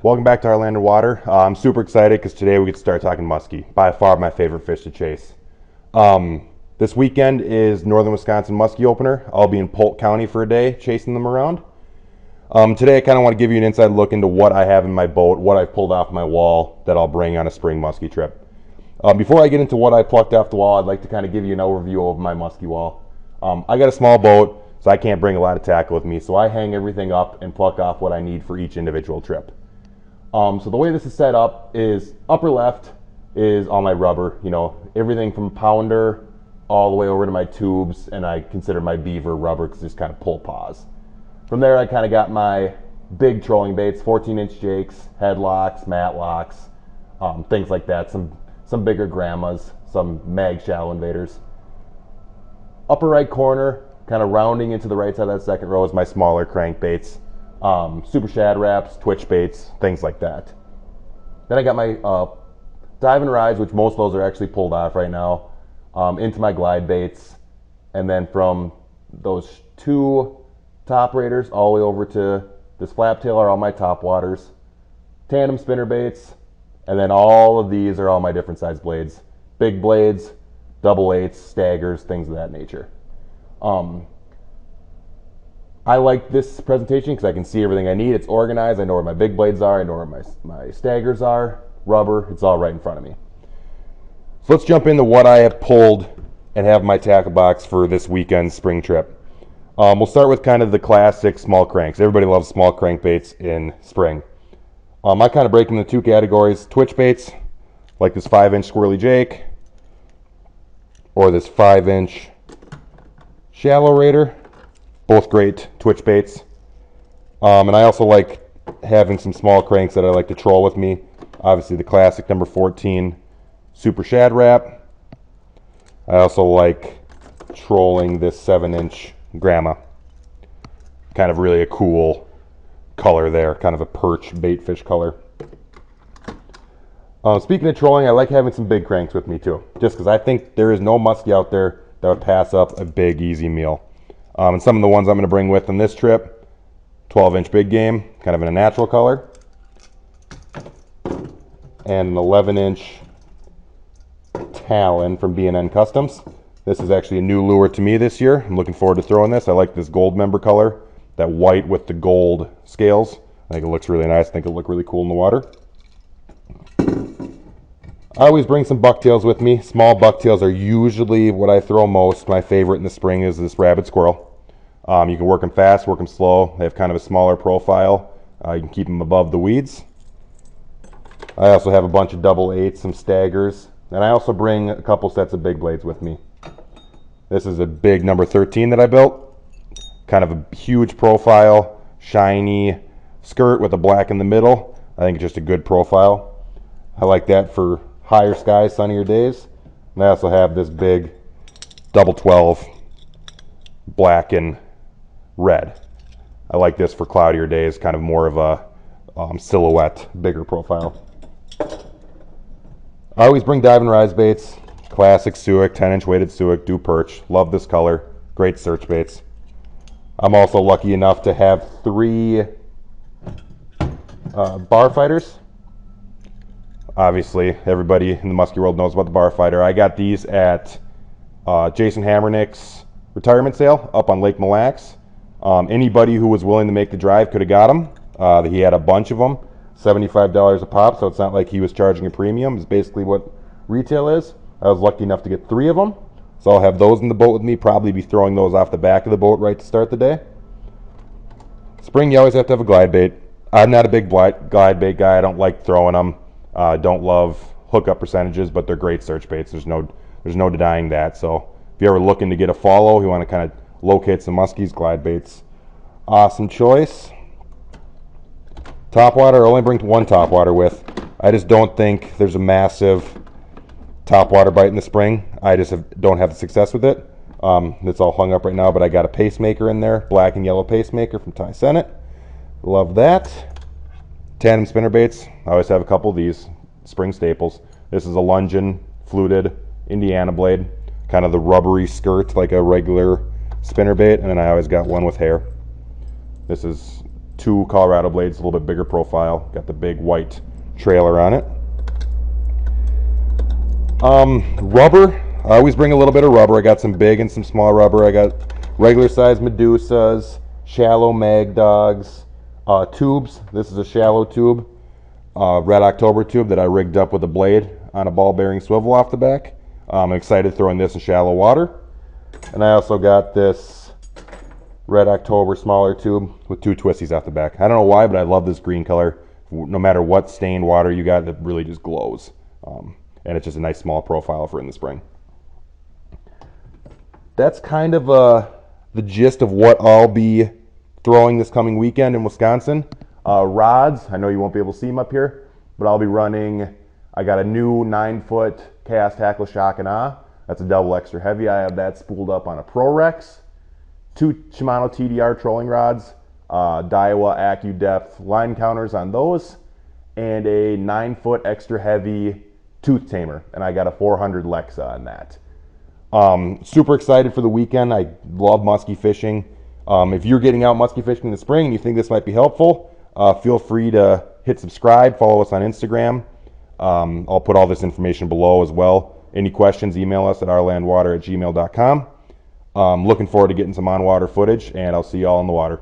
Welcome back to our land of water. I'm super excited because today we get to start talking muskie. By far my favorite fish to chase. This weekend is Northern Wisconsin Muskie Opener. I'll be in Polk County for a day chasing them around. Today I kind of want to give you an inside look into what I have in my boat, what I've pulled off my wall that I'll bring on a spring muskie trip. Before I get into what I plucked off the wall, I'd like to kind of give you an overview of my muskie wall. I got a small boat, so I can't bring a lot of tackle with me, so I hang everything up and pluck off what I need for each individual trip. So the way this is set up is upper left is all my rubber, everything from pounder all the way over to my tubes, and I consider my beaver rubber because it's kind of pull paws. From there, I kind of got my big trolling baits, 14-inch jakes, headlocks, matlocks, things like that, some bigger grandmas, some mag shallow invaders. Upper right corner, kind of rounding into the right side of that second row is my smaller crankbaits. Super shad wraps, twitch baits, things like that. Then I got my dive and rides, which most of those are actually pulled off right now, into my glide baits, and then from those two top raiders all the way over to this flap tail are all my top waters, tandem spinner baits, and then all of these are all my different size blades. Big blades, double eights, staggers, things of that nature. I like this presentation because I can see everything I need. It's organized. I know where my big blades are. I know where my staggers are. Rubber. It's all right in front of me. So let's jump into what I have pulled and have in my tackle box for this weekend's spring trip. We'll start with kind of the classic small cranks. Everybody loves small crankbaits in spring. I kind of break them into two categories. Twitch baits, like this 5-inch squirrely jake, or this 5-inch shallow raider. Both great twitch baits. And I also like having some small cranks that I like to troll with me. Obviously the classic number 14 super shad wrap. I also like trolling this 7-inch grandma. Kind of really a cool color there, kind of a perch bait fish color. Speaking of trolling, I like having some big cranks with me too, just because I think there is no muskie out there that would pass up a big easy meal. And some of the ones I'm going to bring with on this trip, 12-inch big game, kind of in a natural color, and an 11-inch Talon from B&N Customs. This is actually a new lure to me this year. I'm looking forward to throwing this. I like this gold member color, that white with the gold scales. I think it looks really nice. I think it'll look really cool in the water. I always bring some bucktails with me. Small bucktails are usually what I throw most. My favorite in the spring is this rabbit squirrel. You can work them fast, work them slow. They have kind of a smaller profile. You can keep them above the weeds. I also have a bunch of double eights, some staggers, and I also bring a couple sets of big blades with me. This is a big number 13 that I built. Kind of a huge profile, shiny skirt with a black in the middle. I think it's just a good profile. I like that for higher skies, sunnier days. And I also have this big double 12 black and red. I like this for cloudier days, kind of more of a silhouette, bigger profile. I always bring dive and rise baits. Classic Suick, 10-inch weighted Suick, do perch. Love this color. Great search baits. I'm also lucky enough to have 3 bar fighters. Obviously, everybody in the muskie world knows about the bar fighter. I got these at Jason Hammernick's retirement sale up on Lake Mille Lacs. Anybody who was willing to make the drive could have got them. He had a bunch of them, $75 a pop, so it's not like he was charging a premium. It's basically what retail is. I was lucky enough to get 3 of them, so I'll have those in the boat with me. Probably be throwing those off the back of the boat right to start the day. Spring, you always have to have a glide bait. I'm not a big glide bait guy. I don't like throwing them. Don't love hookup percentages, but they're great search baits. There's no denying that. So if you're ever looking to get a follow, you want to kind of locate some muskies, glide baits. Awesome choice. Topwater, I only bring one topwater with. I just don't think there's a massive topwater bite in the spring. I just don't have the success with it. It's all hung up right now, but I got a pacemaker in there, black and yellow pacemaker from Ty Sennett. Love that. Tandem spinner baits. I always have a couple of these spring staples. This is a Lungin fluted Indiana blade, kind of the rubbery skirt like a regular spinner bait, and then I always got one with hair. This is 2 Colorado blades, a little bit bigger profile. Got the big white trailer on it. Rubber. I always bring a little bit of rubber. I got some big and some small rubber. I got regular size Medusas, shallow Mag Dogs, tubes. This is a shallow tube, Red October tube that I rigged up with a blade on a ball bearing swivel off the back. I'm excited throwing this in shallow water. And I also got this Red October smaller tube with 2 twisties off the back. I don't know why, but I love this green color. No matter what stained water you got, it really just glows. And it's just a nice small profile for in the spring. That's kind of the gist of what I'll be throwing this coming weekend in Wisconsin. Rods, I know you won't be able to see them up here, but I'll be running, I got a new 9-foot cast tackle shock and ah. That's a double extra heavy. I have that spooled up on a Pro-Rex. 2 Shimano TDR trolling rods, Daiwa AccuDepth line counters on those, and a 9-foot extra heavy tooth tamer, and I got a 400 Lexa on that. Super excited for the weekend. I love musky fishing. If you're getting out musky fishing in the spring and you think this might be helpful, feel free to hit subscribe, follow us on Instagram. I'll put all this information below as well. Any questions, email us at ourlandwater@gmail.com. Looking forward to getting some on-water footage, and I'll see you all in the water.